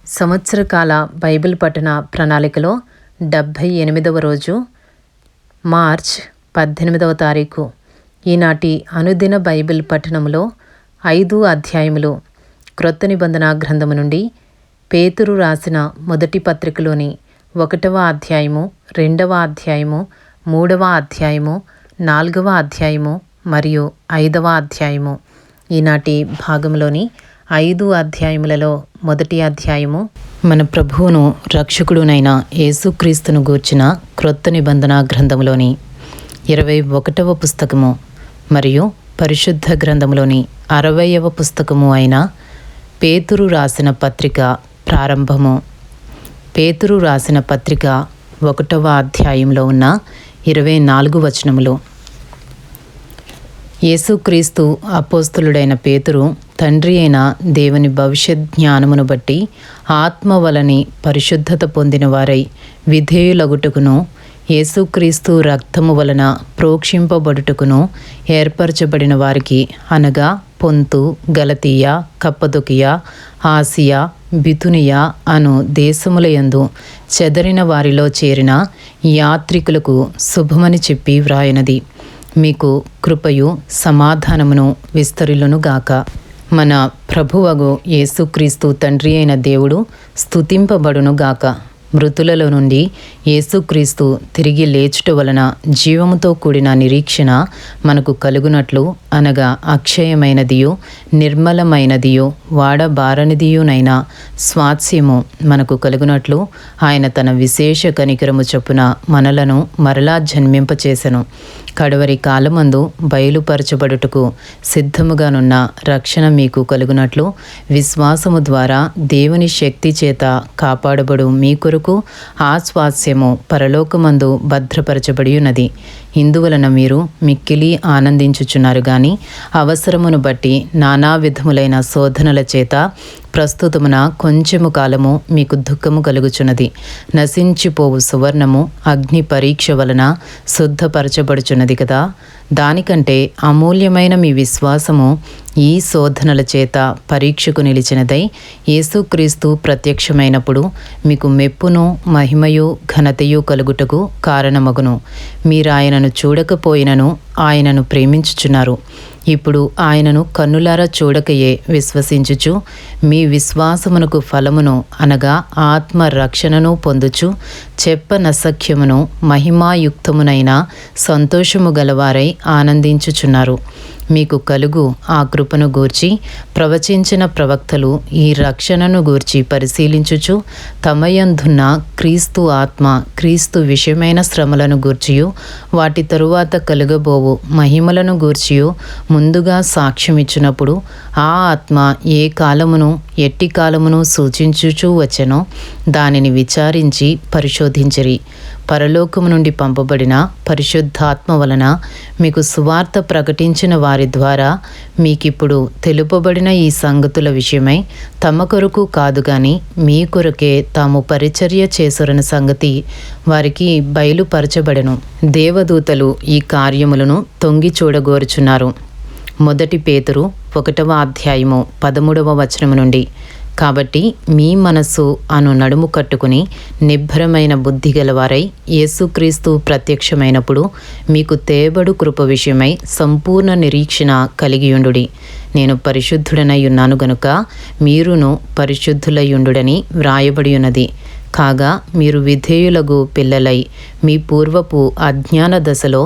సంవత్సరకాల Bible పఠన ప్రణాళికలో 78వ రోజు మార్చ్ 18వ తారీఖు. ఈనాటి అనుదిన బైబిల్ పఠనంలో 5 అధ్యాయములు క్రొత్త నిబంధన గ్రంథము నుండి పేతురు రాసిన మొదటి పత్రికలోని 1వ అధ్యాయము, 2వ అధ్యాయము, 3వ అధ్యాయము, 4వ అధ్యాయము మరియు 5వ అధ్యాయము. ఈనాటి భాగంలోని 5 అధ్యాయములలో మొదటి అధ్యాయము మన ప్రభువును రక్షకుడునైన యేసుక్రీస్తును గూర్చిన క్రొత్త నిబంధన గ్రంథములోని 21వ పుస్తకము మరియు పరిశుద్ధ గ్రంథములోని 60వ పుస్తకము అయిన పేతురు రాసిన పత్రిక ప్రారంభము. పేతురు రాసిన పత్రిక 1వ అధ్యాయంలో ఉన్న 24 వచనములు. యేసుక్రీస్తు అపోస్తలుడైన పేతురు తండ్రి అయిన దేవుని భవిష్యత్ జ్ఞానమును బట్టి ఆత్మ వలని పరిశుద్ధత పొందిన వారై విధేయులగుటకును, యేసుక్రీస్తు రక్తము వలన ప్రోక్షింపబడుటకును ఏర్పరచబడిన వారికి, అనగా పొంతు, గలతీయ, కప్పదొకియ, ఆసియా, బితునియ అను దేశములయందు చెదరిన వారిలో చేరిన యాత్రికులకు శుభమని చెప్పి వ్రాయనది. మీకు కృపయు సమాధానమును విస్తరిల్లునుగాక. మన ప్రభువగు యేసుక్రీస్తు తండ్రి అయిన దేవుడు స్తుతింపబడునుగాక. మృతులలో నుండి యేసుక్రీస్తు తిరిగి లేచుట వలన జీవముతో కూడిన నిరీక్షణ మనకు కలుగునట్లు, అనగా అక్షయమైనదియు నిర్మలమైనదియు వాడబారనిదియునైన స్వాస్యము మనకు కలుగునట్లు ఆయన తన విశేష కనికరము చొప్పున మనలను మరలా జన్మింపచేసెను. కడవరి కాలమందు బయలుపరచబడుటకు సిద్ధముగానున్న రక్షణ మీకు కలుగునట్లు విశ్వాసము ద్వారా దేవుని శక్తి చేత కాపాడబడు మీ కొరకు ఆ స్వాస్యము పరలోకమందు భద్రపరచబడి ఉన్నది. ఇందువలన మీరు మిక్కిలి ఆనందించుచున్నారు గాని అవసరమును బట్టి నానా విధములైన శోధనల చేత ప్రస్తుతమున కొంచెము కాలము మీకు దుఃఖము కలుగుచున్నది. నశించిపోవు సువర్ణము అగ్ని పరీక్ష వలన శుద్ధపరచబడుచున్నది కదా. దానికంటే అమూల్యమైన మీ విశ్వాసము ఈ శోధనల చేత పరీక్షకు నిలిచినదై యేసుక్రీస్తు ప్రత్యక్షమైనప్పుడు మీకు మెప్పును, మహిమయు, ఘనతయు కలుగుటకు కారణమగును. మీరాయనను చూడకపోయినను ఆయనను ప్రేమించుచున్నారు. ఇప్పుడు ఆయనను కన్నులారా చూడకయే విశ్వసించుచు మీ విశ్వాసమునకు ఫలమును, అనగా ఆత్మ రక్షణను పొందుచు చెప్పనసఖ్యమును మహిమాయుక్తమునైన సంతోషము గలవారై ఆనందించుచున్నారు. మీకు కలుగు ఆ కృపను గూర్చి ప్రవచించిన ప్రవక్తలు ఈ రక్షణను గూర్చి పరిశీలించుచు తమయందున్న క్రీస్తు ఆత్మ, క్రీస్తు విషయమైన శ్రమలను గూర్చియు వాటి తరువాత కలుగబోవు మహిమలను గూర్చియు ముందుగా సాక్ష్యమిచ్చినప్పుడు ఆ ఆత్మ ఏ కాలమును ఎట్టి కాలమును సూచించుచూ వచ్చెనో దానిని విచారించి పరిశోధించిరి. పరలోకము నుండి పంపబడిన పరిశుద్ధాత్మ వలన మీకు సువార్త ప్రకటించిన వారి ద్వారా మీకిప్పుడు తెలుపబడిన ఈ సంగతుల విషయమై తమ కొరకు కాదు గాని మీ కొరకే తాము పరిచర్య చేసురని సంగతి వారికి బయలుపరచబడెను. దేవదూతలు ఈ కార్యములను తొంగి చూడగోరుచున్నారు. మొదటి పేతురు 1వ అధ్యాయము 13వ వచనము నుండి. కాబట్టి మీ మనస్సు అను నడుము కట్టుకుని నిబ్బరమైన బుద్ధి గలవారై యేసుక్రీస్తు ప్రత్యక్షమైనప్పుడు మీకు తేబడు కృప విషయమై సంపూర్ణ నిరీక్షణ కలిగియుండుడి. నేను పరిశుద్ధుడనై ఉన్నాను గనుక మీరును పరిశుద్ధులయ్యుండుడని వ్రాయబడి ఉన్నది. కాగా మీరు విధేయులగు పిల్లలై మీ పూర్వపు అజ్ఞాన దశలో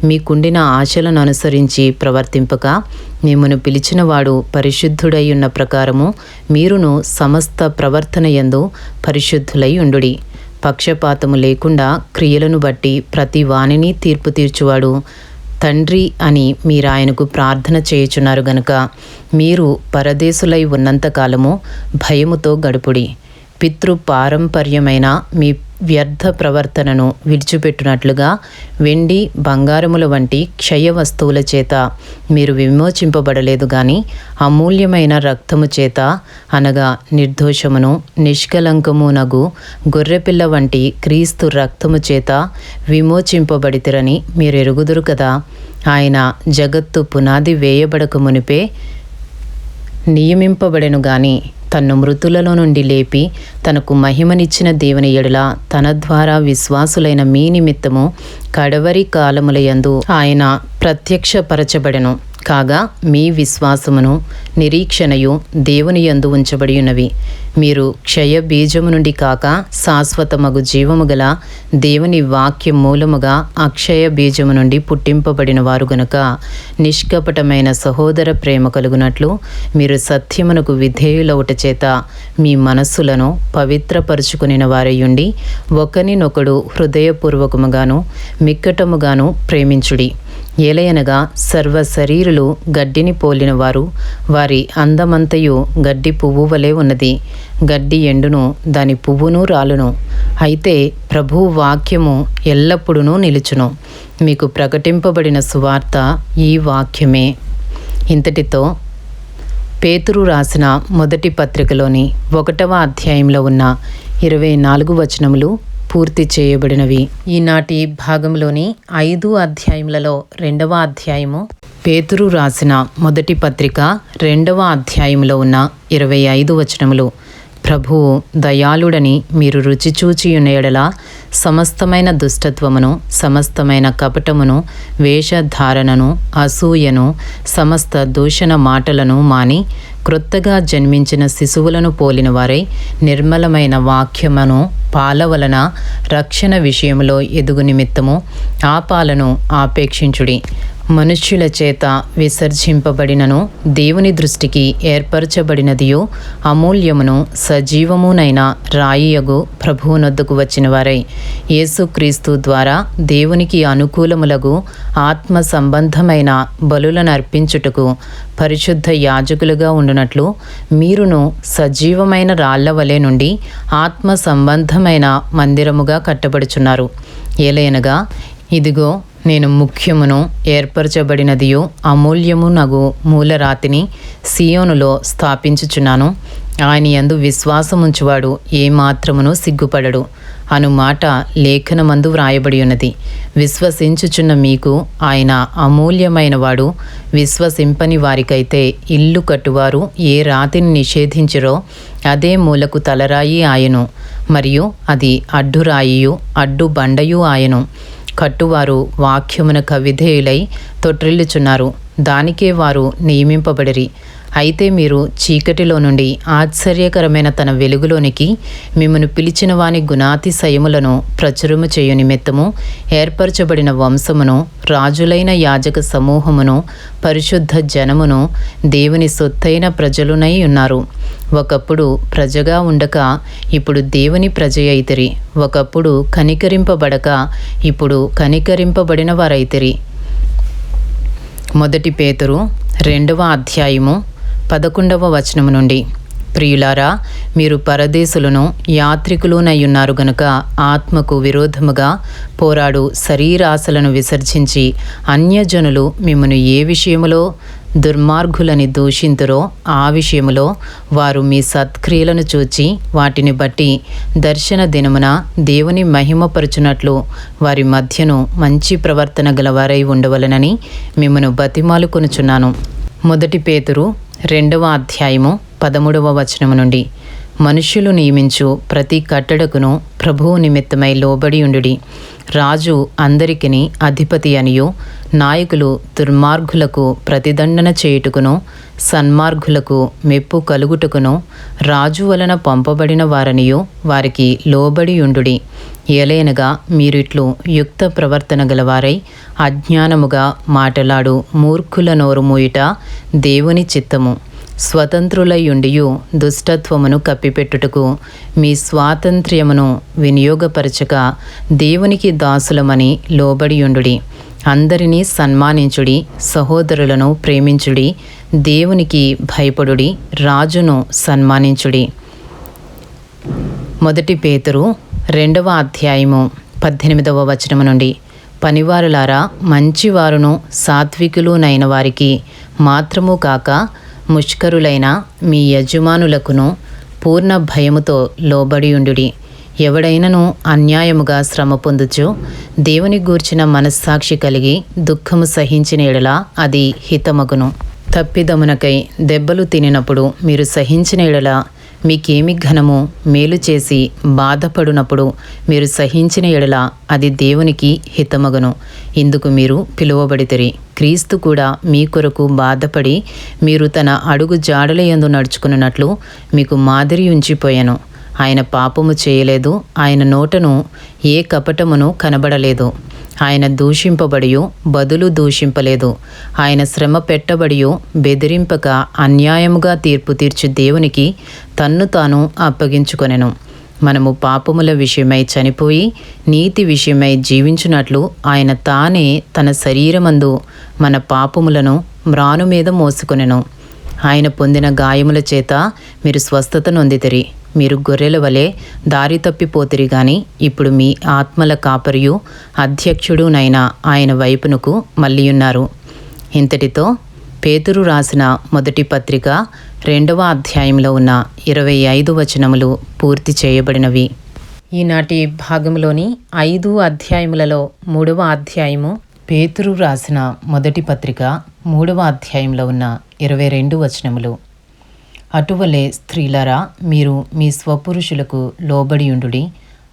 మీకుండిన ఆశలను అనుసరించి ప్రవర్తింపక, మిమ్మును పిలిచినవాడు పరిశుద్ధుడై ఉన్న ప్రకారము మీరును సమస్త ప్రవర్తన యందు పరిశుద్ధులై ఉండుడి. పక్షపాతము లేకుండా క్రియలను బట్టి ప్రతి వానిని తీర్పు తీర్చువాడు తండ్రి అని మీరాయనకు ప్రార్థన చేయుచున్నారు గనుక మీరు పరదేశులై ఉన్నంతకాలము భయముతో గడుపుడి. పితృపారంపర్యమైన మీ వ్యర్థ ప్రవర్తనను విడిచిపెట్టునట్లుగా వెండి, బంగారముల వంటి క్షయ వస్తువుల చేత మీరు విమోచింపబడలేదు గాని అమూల్యమైన రక్తము చేత, అనగా నిర్దోషమును నిష్కలంకమునగు గొర్రెపిల్ల వంటి క్రీస్తు రక్తము చేత విమోచింపబడితిరని మీరు ఎరుగుదురు కదా. ఆయన జగత్తు పునాది వేయబడక మునిపే నియమింపబడెను గాని తన్ను మృతులలో నుండి లేపి తనకు మహిమనిచ్చిన దేవుని ఎడల తన ద్వారా విశ్వాసులైన మీ నిమిత్తము కడవరి కాలములయందు ఆయన ప్రత్యక్షపరచబడెను. కాగా మీ విశ్వాసమును నిరీక్షణయు దేవుని యందు ఉంచబడి ఉన్నవి. మీరు క్షయ బీజము నుండి కాక శాశ్వతమగు జీవము గల దేవుని వాక్య మూలముగా అక్షయ బీజము నుండి పుట్టింపబడిన వారు గనుక నిష్కపటమైన సహోదర ప్రేమ కలుగునట్లు మీరు సత్యమునకు విధేయులవుట చేత మీ మనస్సులను పవిత్రపరుచుకునిన వారయ్యుండి ఒకరినొకడు హృదయపూర్వకముగాను మిక్కటముగాను ప్రేమించుడి. ఏలయనగా సర్వ శరీరులు గడ్డిని పోలిన వారు, వారి అందమంతయు గడ్డి పువ్వు వలె ఉన్నది. గడ్డి ఎండును, దాని పువ్వును రాలును, అయితే ప్రభువు వాక్యము ఎల్లప్పుడూ నిలుచును. మీకు ప్రకటింపబడిన సువార్త ఈ వాక్యమే. ఇంతటితో పేతురు రాసిన మొదటి పత్రికలోని 1వ అధ్యాయంలో ఉన్న 24 వచనములు పూర్తి చేయబడినవి. ఈనాటి భాగంలోని 5 అధ్యాయములలో 2వ అధ్యాయము పేతురు రాసిన మొదటి పత్రిక 2వ అధ్యాయంలో ఉన్న 25 వచనములు. ప్రభువు దయాళుడని మీరు రుచి చూచియున్న ఎడల సమస్తమైన దుష్టత్వమును, సమస్తమైన కపటమును, వేషధారణను, అసూయను, సమస్త దూషణ మాటలను మాని క్రొత్తగా జన్మించిన శిశువులను పోలిన వారై నిర్మలమైన వాక్యమును పాల వలన రక్షణ విషయంలో ఎదుగు నిమిత్తము ఆ పాలను ఆపేక్షించుడి. మనుష్యుల చేత విసర్జింపబడినను దేవుని దృష్టికి ఏర్పరచబడినదియో అమూల్యమును సజీవమునైన రాయియగు ప్రభువునొద్దకు వచ్చిన వారై యేసుక్రీస్తు ద్వారా దేవునికి అనుకూలములగు ఆత్మ సంబంధమైన బలులను అర్పించుటకు పరిశుద్ధ యాజకులుగా ఉండునట్లు మీరును సజీవమైన రాళ్ల వలె నుండి ఆత్మ సంబంధమైన మందిరముగా కట్టబడుచున్నారు. ఏలయనగా ఇదిగో నేను ముఖ్యమును ఏర్పరచబడినదియో అమూల్యము నగు మూలరాతిని సియోనులో స్థాపించుచున్నాను. ఆయన యందు విశ్వాసముంచువాడు ఏమాత్రమును సిగ్గుపడడు అను మాట లేఖనమందు వ్రాయబడి ఉన్నది. విశ్వసించుచున్న మీకు ఆయన అమూల్యమైన వాడు. విశ్వసింపని వారికైతే ఇల్లు కట్టువారు ఏ రాతిని నిషేధించిరో అదే మూలకు తలరాయి ఆయను, మరియు అది అడ్డురాయియు అడ్డు బండయు ఆయను. కట్టువారు వాక్యమునకు అవిధేయులై తొట్రిల్లుచున్నారు, దానికే వారు నియమింపబడిరి. అయితే మీరు చీకటిలో నుండి ఆశ్చర్యకరమైన తన వెలుగులోనికి మిమ్మను పిలిచిన వాని గుణాతిశయములను ప్రచురము చేయు నిమిత్తము ఏర్పరచబడిన వంశమును, రాజులైన యాజక సమూహమును, పరిశుద్ధ జనమును, దేవుని సొత్తైన ప్రజలునై ఉన్నారు. ఒకప్పుడు ప్రజగా ఉండక ఇప్పుడు దేవుని ప్రజ అయితిరి. ఒకప్పుడు కనికరింపబడక ఇప్పుడు కనికరింపబడిన వారైతిరి. మొదటి పేతురు 2వ అధ్యాయము 11వ వచనము నుండి. ప్రియులారా, మీరు పరదేశులను యాత్రికులునయ్యున్నారు గనుక ఆత్మకు విరోధముగా పోరాడు శరీరాశలను విసర్జించి అన్యజనులు మిమ్మను ఏ విషయములో దుర్మార్గులని దూషింతురో ఆ విషయములో వారు మీ సత్క్రియలను చూచి వాటిని బట్టి దర్శన దినమున దేవుని మహిమపరచునట్లు వారి మధ్యను మంచి ప్రవర్తన గలవారై ఉండవలనని మిమ్మను బతిమాలుకొనుచున్నాను. మొదటి పేతురు 2వ అధ్యాయము 13వ వచనము నుండి. మనుష్యులు నియమించు ప్రతి కట్టడకును ప్రభువు నిమిత్తమై లోబడి ఉండుడి. రాజు అందరికిని అధిపతి అనియు, నాయకులు దుర్మార్గులకు ప్రతిదండన చేయుటకును సన్మార్గులకు మెప్పు కలుగుటకును రాజు వలన పంపబడిన వారనియు వారికి లోబడి ఉండుడి. ఏలైనగా మీరిట్లు యుక్త ప్రవర్తన గలవారై అజ్ఞానముగా మాటలాడు మూర్ఖుల నోరు మూయుట దేవుని చిత్తము. స్వతంత్రులయుండియు దుష్టత్వమును కప్పిపెట్టుటకు మీ స్వాతంత్ర్యమును వినియోగపరచక దేవునికి దాసులమని లోబడియుండుడి. అందరినీ సన్మానించుడి, సహోదరులను ప్రేమించుడి, దేవునికి భయపడుడి, రాజును సన్మానించుడి. మొదటి పేతురు 2వ అధ్యాయము 18వ వచనము నుండి. పనివారులారా, మంచివారును సాత్వికులునైన వారికి మాత్రము కాక ముష్కరులైన మీ యజమానులకును పూర్ణ భయముతో లోబడియుండుడి. ఎవడైనను అన్యాయముగా శ్రమ పొందుచు దేవుని గూర్చిన మనస్సాక్షి కలిగి దుఃఖము సహించిన ఎడల అది హితమగును. తప్పిదమునకై దెబ్బలు తినినప్పుడు మీరు సహించిన ఎడల మీకేమి ఘనము మేలు చేసి బాధపడునప్పుడు మీరు సహించిన ఎడల అది దేవునికి హితమగును. ఇందుకు మీరు పిలువబడితిరి. క్రీస్తు కూడా మీ కొరకు బాధపడి మీరు తన అడుగు జాడల యందు నడుచుకున్నట్లు మీకు మాదిరి ఉంచిపోయాను. ఆయన పాపము చేయలేదు, ఆయన నోటను ఏ కపటమును కనబడలేదు. ఆయన దూషింపబడియో బదులు దూషింపలేదు. ఆయన శ్రమ పెట్టబడియో బెదిరింపక అన్యాయముగా తీర్పు తీర్చు దేవునికి తన్ను తాను అప్పగించుకొనెను. మనము పాపముల విషయమై చనిపోయి నీతి విషయమై జీవించున్నట్లు ఆయన తానే తన శరీరమందు మన పాపములను మ్రాను మీద మోసుకొనెను. ఆయన పొందిన గాయముల చేత మీరు స్వస్థత నొందితిరి. మీరు గొర్రెల వలె దారి తప్పిపోతిరి గాని ఇప్పుడు మీ ఆత్మల కాపరియు అధ్యక్షుడునైన ఆయన వైపునకు మళ్ళీయున్నారు. ఇంతటితో పేతురు రాసిన మొదటి పత్రిక 2వ అధ్యాయంలో ఉన్న 25 వచనములు పూర్తి చేయబడినవి. ఈనాటి భాగంలోని 5 అధ్యాయములలో 3వ అధ్యాయము పేతురు రాసిన మొదటి పత్రిక 3వ అధ్యాయంలో ఉన్న 22 వచనములు. అటువలే స్త్రీలారా, మీరు మీ స్వపురుషులకు లోబడియుండుడి.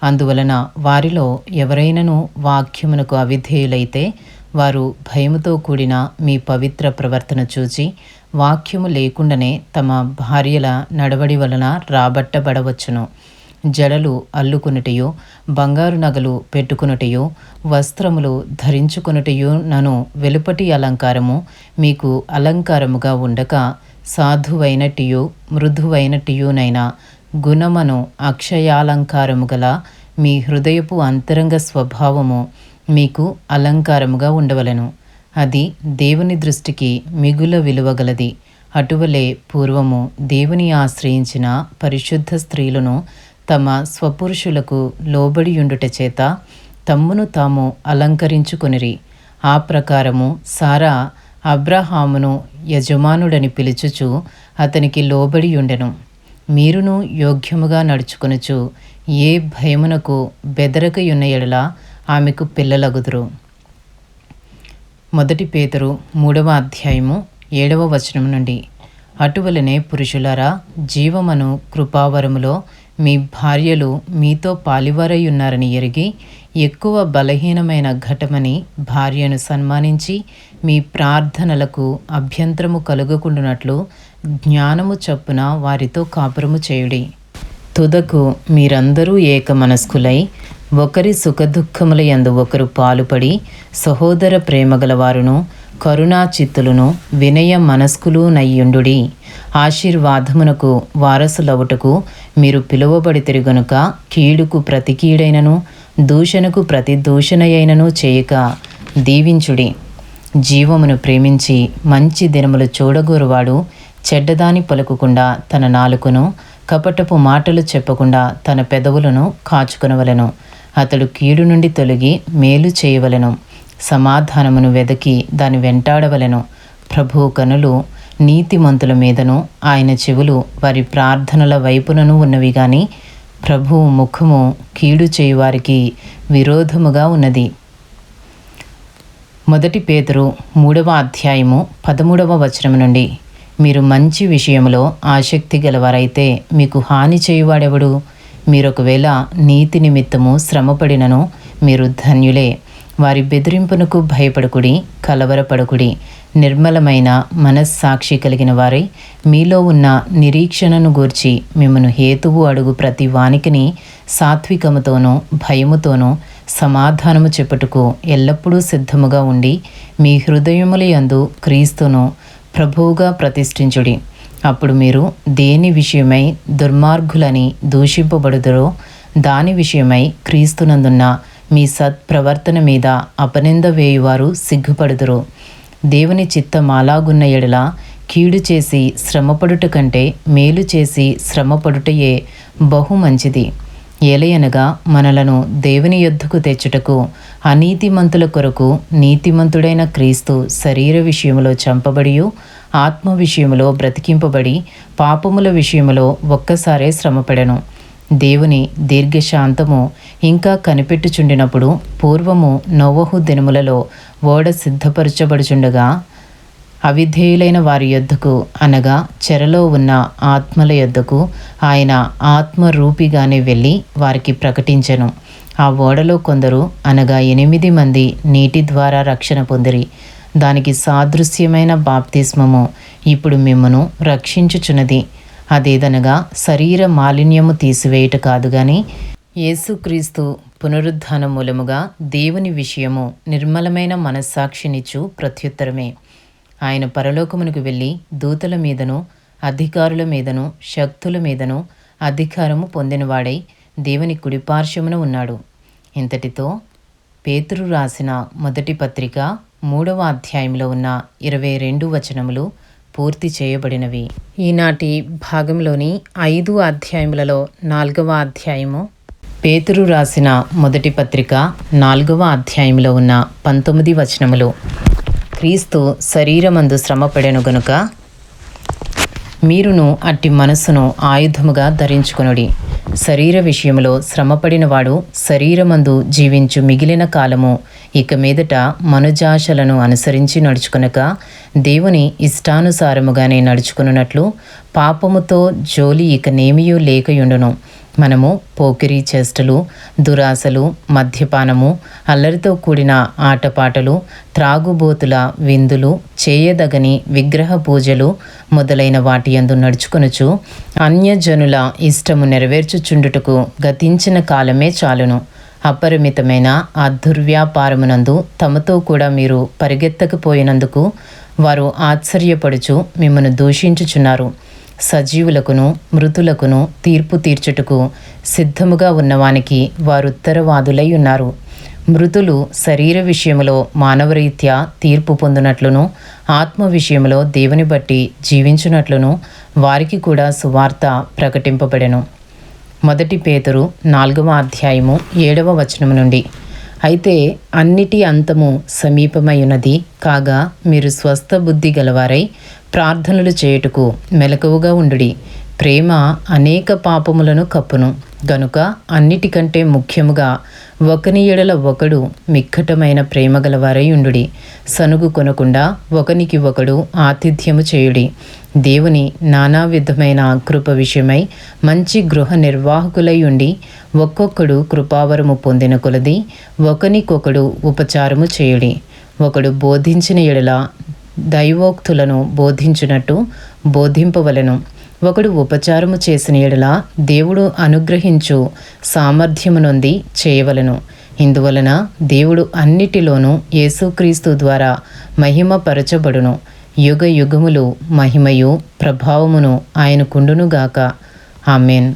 అందువలన వారిలో ఎవరైనను వాక్యమునకు అవిధేయులైతే వారు భయముతో కూడిన మీ పవిత్ర ప్రవర్తన చూచి వాక్యము లేకుండానే తమ భార్యల నడవడి వలన రాబట్టబడవచ్చును. జడలు అల్లుకొనుటయో బంగారు నగలు పెట్టుకొనుటయో వస్త్రములు ధరించుకొనుటయో నను వెలుపటి అలంకారము మీకు అలంకారముగా ఉండక సాధువైనటియు మృదువైనటియునైన గుణమను అక్షయాలంకారము గల మీ హృదయపు అంతరంగ స్వభావము మీకు అలంకారముగా ఉండవలెను. అది దేవుని దృష్టికి మిగుల విలువగలది. అటువలే పూర్వము దేవుని ఆశ్రయించిన పరిశుద్ధ స్త్రీలను తమ స్వపురుషులకు లోబడియుండుట చేత తమ్మును తాము అలంకరించుకొనిరి. ఆ ప్రకారము సారా అబ్రహామును యజమానుడని పిలుచుచు అతనికి లోబడి ఉండెను. మీరును యోగ్యముగా నడుచుకొనుచు ఏ భయమునకు బెదరకయున్న ఎడల ఆమెకు పిల్లలగుదురు. మొదటి పేతురు 3వ అధ్యాయము 7వ వచనం నుండి. అటువలనే పురుషులారా, జీవమను కృపావరములో మీ భార్యలు మీతో పాలివారై ఉన్నారని ఎరిగి ఎక్కువ బలహీనమైన ఘటమని భార్యను సన్మానించి మీ ప్రార్థనలకు అభ్యంతరము కలుగకుండునట్లు జ్ఞానము చొప్పున వారితో కాపురము చేయుడి. తుదకు మీరందరూ ఏక మనస్కులై ఒకరి సుఖదుఖముల యందు ఒకరు పాలుపడి సహోదర ప్రేమగలవారును కరుణాచిత్తులను వినయ మనస్కులు నయ్యుండుడి. ఆశీర్వాదమునకు వారసులవుటకు మీరు పిలువబడితిరి గనుక కీడుకు ప్రతి కీడైనను దూషణకు ప్రతి దూషణయైనను చేయక దీవించుడి. జీవమును ప్రేమించి మంచి దినములు చూడగోరువాడు చెడ్డదాని పలుకుకుండా తన నాలుకను కపటపు మాటలు చెప్పకుండా తన పెదవులను కాచుకొనవలెను. అతడు కీడు నుండి తొలగి మేలు చేయవలెను. సమాధానమును వెదకి దాని వెంటాడవలెను. ప్రభువు కనులు నీతిమంతుల మీదను ఆయన చెవులు వారి ప్రార్థనల వైపునను ఉన్నవి గాని ప్రభువు ముఖము కీడు చేయువారికి విరోధముగా ఉన్నది. మొదటి పేతురు 3వ అధ్యాయము 13వ వచనం నుండి. మీరు మంచి విషయంలో ఆసక్తి గలవారైతే మీకు హాని చేయువాడెవడు? మీరొకవేళ నీతి నిమిత్తము శ్రమపడినను మీరు ధన్యులే. వారి బెదిరింపునకు భయపడకుడి, కలవరపడకుడి. నిర్మలమైన మనస్సాక్షి కలిగిన వారై మీలో ఉన్న నిరీక్షణను గూర్చి మిమ్మను హేతువు అడుగు ప్రతి వానికిని సాత్వికముతోనూ భయముతోనూ సమాధానము చెప్పుటకు ఎల్లప్పుడూ సిద్ధముగా ఉండి మీ హృదయముల యందు క్రీస్తును ప్రభువుగా ప్రతిష్ఠించుడి. అప్పుడు మీరు దేని విషయమై దుర్మార్గులని దూషింపబడుదురో దాని విషయమై క్రీస్తునందున్న మీ సత్ప్రవర్తన మీద అపనింద వేయువారు సిగ్గుపడుదురు. దేవుని చిత్తమాలాగున్న ఎడల కీడు చేసి శ్రమపడుట కంటే మేలు చేసి శ్రమపడుటయే బహు మంచిది. ఏలయనగా మనలను దేవుని యొద్దకు తెచ్చుటకు అనీతిమంతుల కొరకు నీతిమంతుడైన క్రీస్తు శరీర విషయములో చంపబడియు ఆత్మ విషయములో బ్రతికింపబడి పాపముల విషయములో ఒక్కసారే శ్రమపడెను. దేవుని దీర్ఘశాంతము ఇంకా కనిపెట్టుచుండినప్పుడు పూర్వము నోవహు దినములలో ఓడ సిద్ధపరచబడుచుండగా అవిధేయులైన వారి యొద్దకు అనగా చెరలో ఉన్న ఆత్మల యొద్దకు ఆయన ఆత్మరూపిగానే వెళ్ళి వారికి ప్రకటించెను. ఆ ఓడలో కొందరు అనగా 8 మంది నీటి ద్వారా రక్షణ పొందిరి. దానికి సాదృశ్యమైన బాప్తిస్మము ఇప్పుడు మిమ్మను రక్షించుచున్నది. అదేదనగా శరీర మాలిన్యము తీసివేయుట కాదు గాని యేసుక్రీస్తు పునరుద్ధానం మూలముగా దేవుని విషయము నిర్మలమైన మనస్సాక్షినిచ్చు ప్రత్యుత్తరమే. ఆయన పరలోకమునకు వెళ్ళి దూతల మీదను అధికారుల మీదను శక్తుల మీదను అధికారము పొందినవాడై దేవుని కుడిపార్శ్వమున ఉన్నాడు. ఇంతటితో పేతురు రాసిన మొదటి పత్రిక 3వ అధ్యాయంలో ఉన్న 22 వచనములు పూర్తి చేయబడినవి. ఈనాటి భాగంలోని 5 అధ్యాయములలో 4వ అధ్యాయము పేతురు రాసిన మొదటి పత్రిక 4వ అధ్యాయంలో ఉన్న 19 వచనములు. క్రీస్తు శరీరమందు శ్రమపడెను గనుక మీరును అట్టి మనస్సును ఆయుధముగా ధరించుకొనుడి. శరీర విషయంలో శ్రమపడినవాడు శరీరమందు జీవించు మిగిలిన కాలము ఇక మీదట మనుజాశలను అనుసరించి నడుచుకొనక దేవుని ఇష్టానుసారముగానే నడుచుకున్నట్లు పాపముతో జోలి ఇక నేమియూ లేకయుండును. మనము పోకిరీ చేష్టలు, దురాశలు, మద్యపానము, అల్లరితో కూడిన ఆటపాటలు, త్రాగుబోతుల విందులు, చేయదగని విగ్రహ పూజలు మొదలైన వాటి యందు నడుచుకొనుచు అన్యజనుల ఇష్టము నెరవేర్చుచుండుటకు గతించిన కాలమే చాలును. అపరిమితమైన ఆ దుర్వ్యాపారమునందు తమతో కూడా మీరు పరిగెత్తకపోయినందుకు వారు ఆశ్చర్యపడుచు మిమ్మను దూషించుచున్నారు. సజీవులకును మృతులకును తీర్పు తీర్చుటకు సిద్ధముగా ఉన్నవానికి వారు ఉత్తరవాదులై ఉన్నారు. మృతులు శరీర విషయములో మానవరీత్యా తీర్పు పొందునట్లును ఆత్మ విషయములో దేవుని బట్టి జీవించునట్లును వారికి కూడా సువార్త ప్రకటింపబడెను. మొదటి పేతురు 4వ అధ్యాయము 7వ వచనము నుండి. అయితే అన్నిటి అంతము సమీపమై ఉన్నది కాగా మీరు స్వస్థ బుద్ధి గలవారై ప్రార్థనలు చేయుటకు మెలకువగా ఉండుడి. ప్రేమ అనేక పాపములను కప్పును గనుక అన్నిటికంటే ముఖ్యముగా ఒకని ఎడల ఒకడు మిక్కటమైన ప్రేమ గలవారై ఉండుడి. సనుగు కొనకుండా ఒకనికి ఒకడు ఆతిథ్యము చేయుడి. దేవుని నానా విధమైన కృప విషయమై మంచి గృహ నిర్వాహకులై ఉండి ఒక్కొక్కడు కృపావరము పొందిన కొలది ఒకనికొకడు ఉపచారము చేయుడి. ఒకడు బోధించిన ఎడల దైవోక్తులను బోధించునట్టు బోధింపవలెను. ఒకడు ఉపచారము చేసిన ఎడల దేవుడు అనుగ్రహించు సామర్థ్యము నొంది చేయవలెను. ఇందువలన దేవుడు అన్నిటిలోనూ యేసుక్రీస్తు ద్వారా మహిమపరచబడును. యుగ యుగములు మహిమయు ప్రభావమును ఆయనకుండునుగాక. ఆమెన్.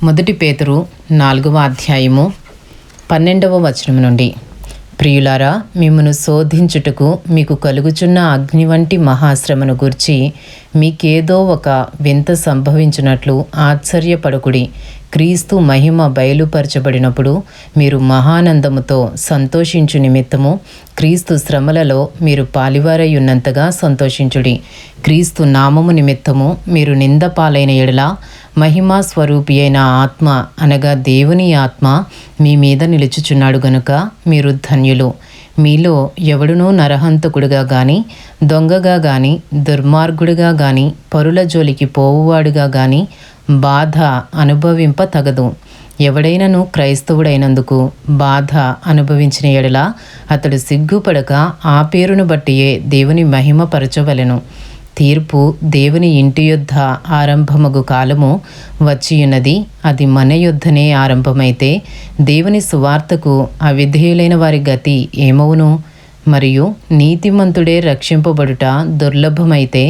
మొదటి పేతురు 4వ అధ్యాయము 12వ వచనము నుండి. ప్రియులారా, మిమ్మను శోధించుటకు మీకు కలుగుచున్న అగ్ని వంటి మహాశ్రమను గూర్చి మీకేదో ఒక వింత సంభవించినట్లు ఆశ్చర్యపడకుడి. క్రీస్తు మహిమ బయలుపరచబడినప్పుడు మీరు మహానందముతో సంతోషించు నిమిత్తము క్రీస్తు శ్రమలలో మీరు పాలివారై ఉన్నంతగా సంతోషించుడి. క్రీస్తు నామము నిమిత్తము మీరు నింద పాలైన ఎడల మహిమా స్వరూపి అయిన ఆత్మ అనగా దేవుని ఆత్మ మీ మీద నిలుచుచున్నాడు గనుక మీరు ధన్యులు. మీలో ఎవడునూ నరహంతకుడుగా గాని దొంగగా గాని దుర్మార్గుడుగా గాని పరుల జోలికి పోవువాడుగా గాని బాధ అనుభవింప తగదు. ఎవడైనను క్రైస్తవుడైనందుకు బాధ అనుభవించిన ఎడల అతడు సిగ్గుపడక ఆ పేరును బట్టియే దేవుని మహిమపరచవలెను. తీర్పు దేవుని ఇంటి యొద్ద ఆరంభమగు కాలము వచ్చియున్నది. అది మన యొద్దనే ఆరంభమైతే దేవుని సువార్తకు అవిధేయులైన వారి గతి ఏమవును? మరియు నీతిమంతుడే రక్షింపబడుట దుర్లభమైతే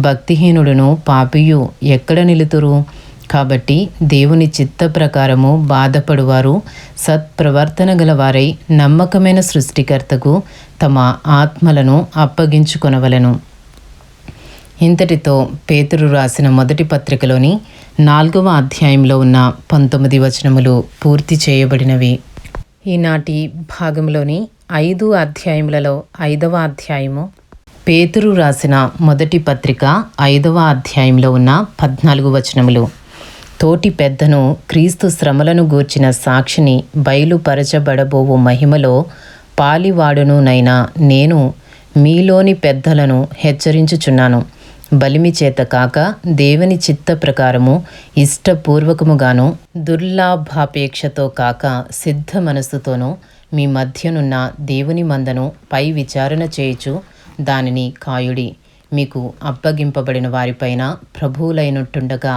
భక్తిహీనుడును పాపియు ఎక్కడ నిలుతురు? కాబట్టి దేవుని చిత్త ప్రకారము బాధపడువారు సత్ప్రవర్తన గలవారై నమ్మకమైన సృష్టికర్తకు తమ ఆత్మలను అప్పగించుకొనవలెను. ఇంతటితో పేతురు రాసిన మొదటి పత్రికలోని 4వ అధ్యాయంలో ఉన్న 19 వచనములు పూర్తి చేయబడినవి. ఈనాటి భాగంలోని 5 అధ్యాయములలో 5వ అధ్యాయము పేతురు రాసిన మొదటి పత్రిక 5వ అధ్యాయంలో ఉన్న 14 వచనములు. తోటి పెద్దను క్రీస్తు శ్రమలను గూర్చిన సాక్షిని బయలుపరచబడబోవు మహిమలో పాలివాడునునైనా నేను మీలోని పెద్దలను హెచ్చరించుచున్నాను. బలిమి చేత కాక దేవుని చిత్త ప్రకారము ఇష్టపూర్వకముగాను దుర్లాభాపేక్షతో కాక సిద్ధ మనస్సుతోనూ మీ మధ్యనున్న దేవుని మందను పై విచారణ చేయుచు దానిని కాయుడి. మీకు అప్పగింపబడిన వారిపైన ప్రభువులైనట్టుండగా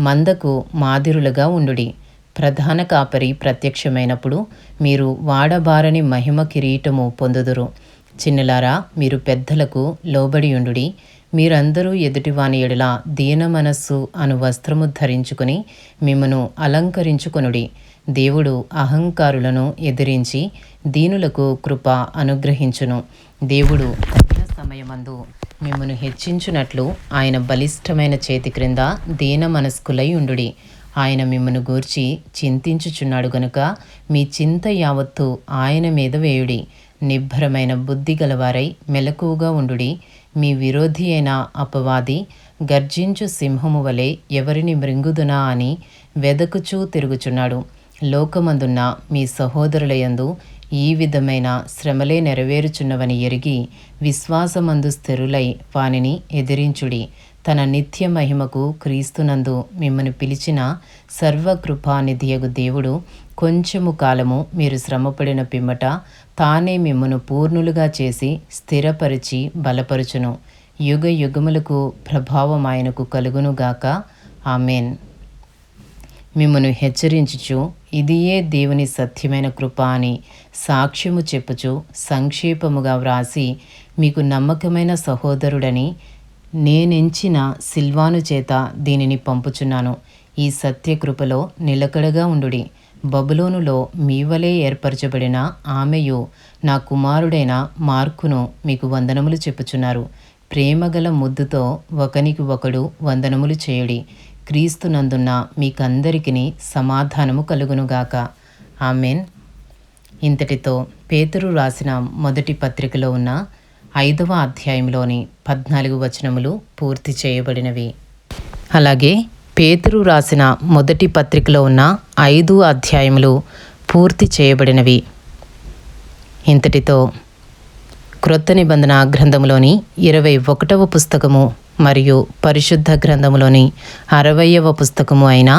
మందకు మాదిరులుగా ఉండుడి. ప్రధాన కాపరి ప్రత్యక్షమైనప్పుడు మీరు వాడబారని మహిమ కిరీటము పొందుదురు. చిన్నలారా, మీరు పెద్దలకు లోబడియుండుడి. మీరందరూ ఎదుటివాని ఎడల దీన మనస్సు అను వస్త్రము ధరించుకుని మిమ్మను అలంకరించుకొనుడి. దేవుడు అహంకారులను ఎదిరించి దీనులకు కృప అనుగ్రహించును. దేవుడు తగిన సమయమందు మిమ్మను హెచ్చించునట్లు ఆయన బలిష్టమైన చేతి క్రింద దీన మనస్కులై ఉండుడి. ఆయన మిమ్మను గూర్చి చింతించుచున్నాడు గనుక మీ చింత యావత్తు ఆయన మీద వేయుడి. నిబ్బరమైన బుద్ధి గలవారై మెలకువగా ఉండుడి. మీ విరోధి అయిన అపవాది గర్జించు సింహము వలె ఎవరిని మృంగుదునా అని వెదకుచూ తిరుగుచున్నాడు. లోకమందున్న మీ సహోదరులయందు ఈ విధమైన శ్రమలే నెరవేరుచున్నవని ఎరిగి విశ్వాసమందు స్థిరులై వానిని ఎదిరించుడి. తన నిత్య మహిమకు క్రీస్తునందు మిమ్మను పిలిచిన సర్వకృపానిధియగు దేవుడు కొంచెము కాలము మీరు శ్రమపడిన పిమ్మట తానే మిమ్మను పూర్ణులుగా చేసి స్థిరపరిచి బలపరుచును. యుగ యుగములకు ప్రభావం ఆయనకు కలుగునుగాక. ఆమెన్. మిమ్మను హెచ్చరించుచు ఇదియే దేవుని సత్యమైన కృప అని సాక్ష్యము చెప్పుచు సంక్షేపముగా వ్రాసి మీకు నమ్మకమైన సహోదరుడని నేనెంచిన సిల్వాను చేత దీనిని పంపుచున్నాను. ఈ సత్యకృపలో నిలకడగా ఉండుడి. బబులోనులో మీ వలె ఏర్పరచబడిన ఆమెయు నా కుమారుడైన మార్కును మీకు వందనములు చెప్పుచున్నారు. ప్రేమగల ముద్దుతో ఒకనికి ఒకడు వందనములు చేయుడి. క్రీస్తునందున్న మీకందరికీ సమాధానము కలుగునుగాక. ఆమెన్. ఇంతటితో పేతురు రాసిన మొదటి పత్రికలో ఉన్న 5వ అధ్యాయంలోని 14 వచనములు పూర్తి చేయబడినవి. అలాగే పేతురు రాసిన మొదటి పత్రికలో ఉన్న 5 అధ్యాయములు పూర్తి చేయబడినవి. ఇంతటితో క్రొత్త నిబంధన గ్రంథములోని 21వ పుస్తకము మరియు పరిశుద్ధ గ్రంథములోని 60వ పుస్తకము అయిన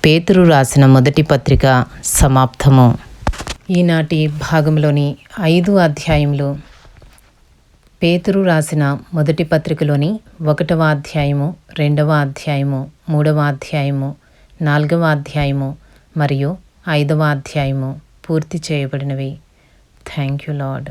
పేతురు రాసిన మొదటి పత్రిక సమాప్తము. ఈనాటి భాగంలోని 5 అధ్యాయములు పేతురు రాసిన మొదటి పత్రికలోని 1వ అధ్యాయము, 2వ అధ్యాయము, 3వ అధ్యాయము, 4వ అధ్యాయము మరియు 5వ అధ్యాయము పూర్తి చేయబడినవి. Thank you lord.